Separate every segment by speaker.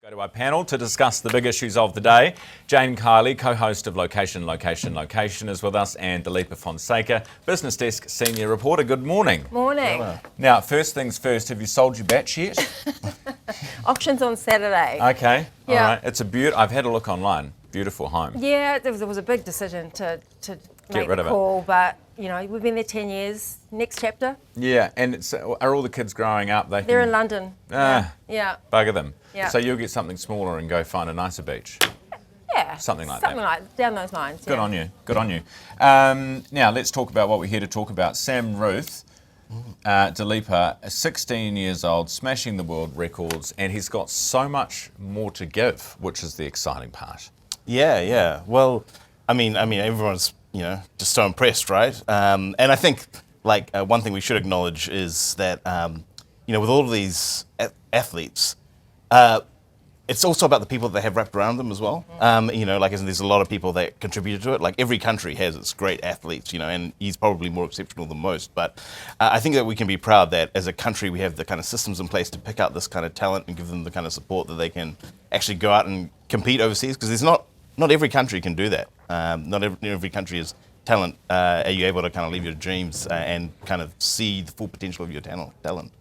Speaker 1: Go to our panel to discuss the big issues of the day. Jayne Kiely, co-host of Location is with us, and Dileepa Fonseka, BusinessDesk senior reporter. Good morning.
Speaker 2: Morning.
Speaker 1: Now, first things first, have you sold your batch yet?
Speaker 2: Auctions on Saturday.
Speaker 1: Okay,
Speaker 2: Yeah.
Speaker 1: all right. It's I've had a look online. Beautiful home.
Speaker 2: Yeah, there was a big decision to make
Speaker 1: rid
Speaker 2: the
Speaker 1: of it.
Speaker 2: call, but you know, we've been there 10 years. Next chapter.
Speaker 1: Yeah, and are all the kids growing up?
Speaker 2: They're in London. Yeah.
Speaker 1: Bugger them.
Speaker 2: Yeah.
Speaker 1: So you'll get something smaller and go find a nicer beach.
Speaker 2: Yeah.
Speaker 1: Something like
Speaker 2: down those lines.
Speaker 1: Good
Speaker 2: yeah.
Speaker 1: on you. Good on you. Now let's talk about what we're here to talk about. Sam Ruthe, Dileepa, 16 years old, smashing the world records, and he's got so much more to give, which is the exciting part.
Speaker 3: Yeah. Well, I mean, everyone's just so impressed, right? And I think one thing we should acknowledge is that with all of these athletes, it's also about the people that they have wrapped around them as well. There's a lot of people that contributed to it. Like every country has its great athletes, and he's probably more exceptional than most. But I think that we can be proud that as a country we have the kind of systems in place to pick out this kind of talent and give them the kind of support that they can actually go out and compete overseas. Because there's not every country can do that. Not every country is talent. Are you able to kind of live your dreams and kind of see the full potential of your talent?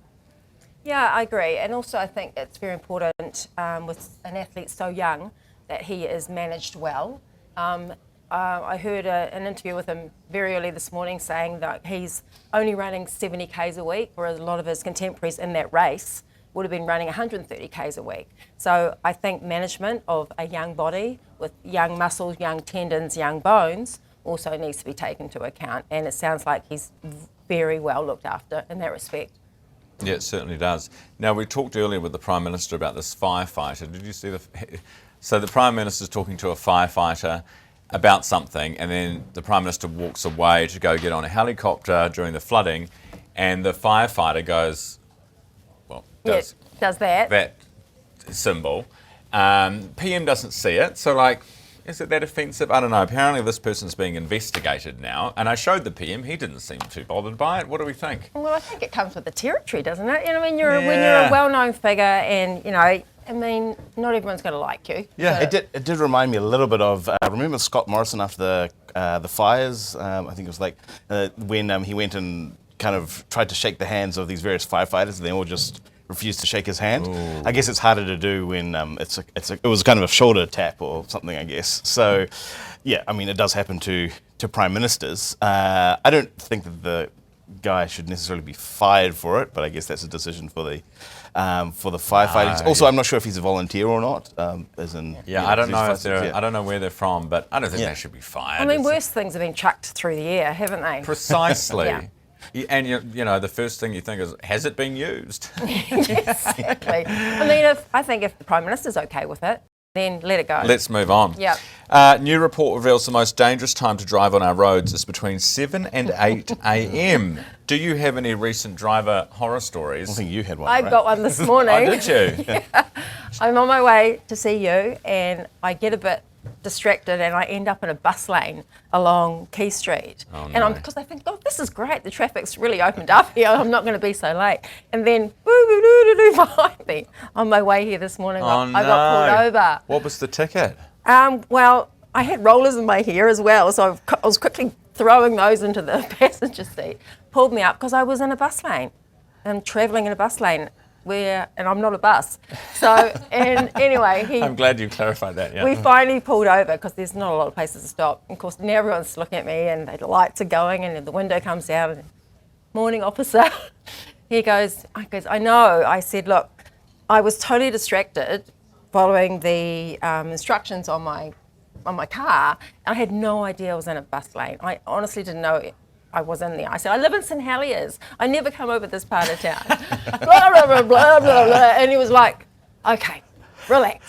Speaker 2: Yeah, I agree. And also I think it's very important with an athlete so young that he is managed well. I heard an interview with him very early this morning saying that he's only running 70 Ks a week, whereas a lot of his contemporaries in that race would have been running 130 Ks a week. So I think management of a young body with young muscles, young tendons, young bones also needs to be taken into account. And it sounds like he's very well looked after in that respect.
Speaker 1: Yeah, it certainly does. Now, we talked earlier with the Prime Minister about this firefighter. Did you see so the Prime Minister's talking to a firefighter about something, and then the Prime Minister walks away to go get on a helicopter during the flooding, and the firefighter goes,
Speaker 2: does that
Speaker 1: symbol. PM doesn't see it, so is it that offensive? I don't know. Apparently this person's being investigated now, and I showed the PM. He didn't seem too bothered by it. What do we think?
Speaker 2: Well, I think it comes with the territory, doesn't it? When you're a well-known figure, and not everyone's going to like you.
Speaker 3: Yeah, it did remind me a little bit of. Remember Scott Morrison after the fires? I think it was when he went and kind of tried to shake the hands of these various firefighters, and they all just refused to shake his hand.
Speaker 1: Ooh.
Speaker 3: I guess it's harder to do when it was kind of a shoulder tap or something, I guess. So, yeah, it does happen to prime ministers. I don't think that the guy should necessarily be fired for it, but I guess that's a decision for the firefighters. Also, I'm not sure if he's a volunteer or not.
Speaker 1: I don't know I don't know where they're from, but I don't think they should be fired.
Speaker 2: Worse things have been chucked through the air, haven't they?
Speaker 1: Precisely.
Speaker 2: Yeah.
Speaker 1: And the first thing you think is, has it been used?
Speaker 2: Exactly. I think if the Prime Minister's okay with it, then let it go.
Speaker 1: Let's move on.
Speaker 2: Yeah.
Speaker 1: New report reveals the most dangerous time to drive on our roads is between 7 and 8 a.m. Do you have any recent driver horror stories?
Speaker 3: I think you had one,
Speaker 2: I got one this morning.
Speaker 1: Oh, did you?
Speaker 2: Yeah. I'm on my way to see you, and I get a bit distracted and I end up in a bus lane along Key Street.
Speaker 1: Oh, no.
Speaker 2: And because I think, this is great, the traffic's really opened up here, I'm not going to be so late. And then behind me on my way here this morning, I got pulled over.
Speaker 1: What was the ticket?
Speaker 2: Well, I had rollers in my hair as well, so I was quickly throwing those into the passenger seat. Pulled me up because I was in a bus lane. I'm travelling in a bus lane. And I'm not a bus. So, and anyway,
Speaker 1: I'm glad you clarified that, yeah.
Speaker 2: We finally pulled over because there's not a lot of places to stop. And of course, now everyone's looking at me and the lights are going and the window comes down and, morning officer, he goes, I know. I said, look, I was totally distracted following the instructions on my car. And I had no idea I was in a bus lane. I honestly didn't know I was in there. I said, I live in St Heliers. I never come over this part of town. Blah, blah, blah, blah, blah, blah. And he was like, okay, relax.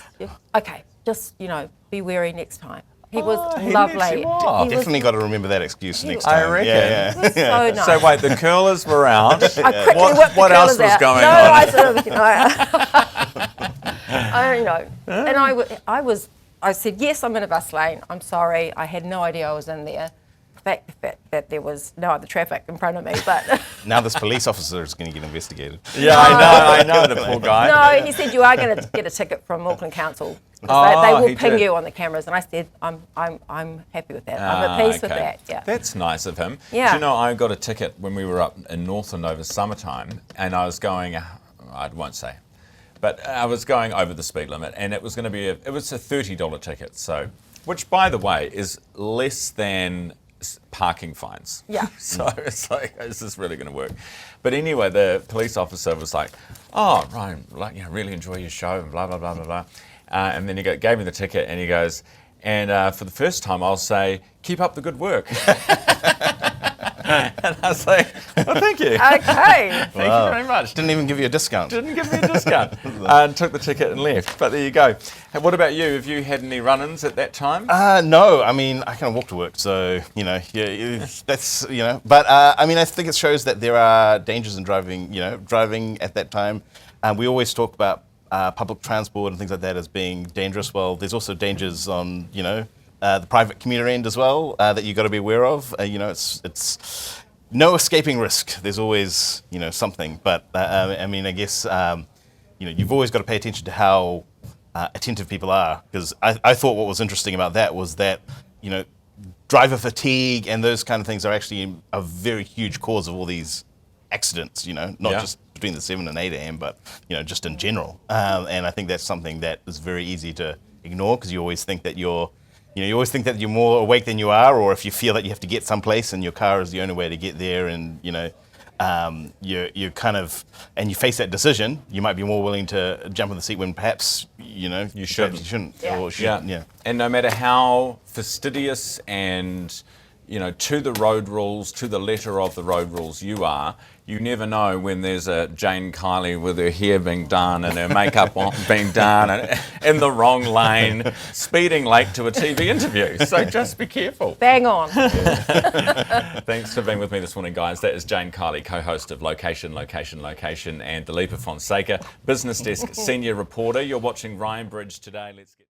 Speaker 2: Okay, just, be wary next time. He was lovely.
Speaker 3: Definitely got to remember that excuse next time.
Speaker 1: I reckon.
Speaker 3: Yeah.
Speaker 2: He was so nice.
Speaker 1: So wait, the curlers were out.
Speaker 2: I quickly whipped the
Speaker 1: what else
Speaker 2: curlers
Speaker 1: was
Speaker 2: out.
Speaker 1: going
Speaker 2: no,
Speaker 1: on?
Speaker 2: I sort of, And I said, yes, I'm in a bus lane. I'm sorry. I had no idea I was in there. despite the fact that there was no other traffic in front of me. But
Speaker 3: Now this police officer is going to get investigated.
Speaker 1: Yeah, I know, the poor guy.
Speaker 2: no, he said you are going to get a ticket from Auckland Council. They will
Speaker 1: he
Speaker 2: ping
Speaker 1: did.
Speaker 2: you on the cameras, and I said I'm happy with that. I'm at peace with
Speaker 1: okay.
Speaker 2: that. Yeah.
Speaker 1: That's nice of him.
Speaker 2: Yeah.
Speaker 1: Do you know, I got a ticket when we were up in Northland over summertime, and I was going, I won't say, but I was going over the speed limit, and it was going to be it was a $30 ticket, so, which by the way is less than parking fines.
Speaker 2: Yeah.
Speaker 1: So it's like, is this really going to work? But anyway, the police officer was like, oh, Ryan, like, really enjoy your show, and blah, blah, blah, blah, blah. And then he gave me the ticket, and he goes, and for the first time, I'll say, keep up the good work. And I was like, well, thank you.
Speaker 2: Okay.
Speaker 1: Thank you very much.
Speaker 3: Didn't even give you a discount.
Speaker 1: Didn't give me a discount. And took the ticket and left. But there you go. Hey, what about you? Have you had any run-ins at that time?
Speaker 3: No, I mean, I kind of walk to work, so, that's, But, I mean, I think it shows that there are dangers in driving at that time. We always talk about public transport and things like that as being dangerous. Well, there's also dangers on, the private commuter end as well that you've got to be aware of. It's no escaping risk. There's always, something. But, I mean, I guess, you've always got to pay attention to how attentive people are. Because I thought what was interesting about that was that, driver fatigue and those kind of things are actually a very huge cause of all these accidents, not just between the 7 and 8 a.m., but, just in general. And I think that's something that is very easy to ignore because you always think that you're more awake than you are, or if you feel that you have to get someplace and your car is the only way to get there, and you kind of, and you face that decision, you might be more willing to jump in the seat when perhaps you shouldn't.
Speaker 2: Yeah.
Speaker 1: And no matter how fastidious and to the road rules, to the letter of the road rules you are, you never know when there's a Jayne Kiely with her hair being done and her makeup being done and in the wrong lane, speeding late to a TV interview. So just be careful.
Speaker 2: Bang on.
Speaker 1: Thanks for being with me this morning, guys. That is Jayne Kiely, co-host of Location, Location, Location, and Dileepa Fonseka, Business Desk senior reporter. You're watching Ryan Bridge today. Let's get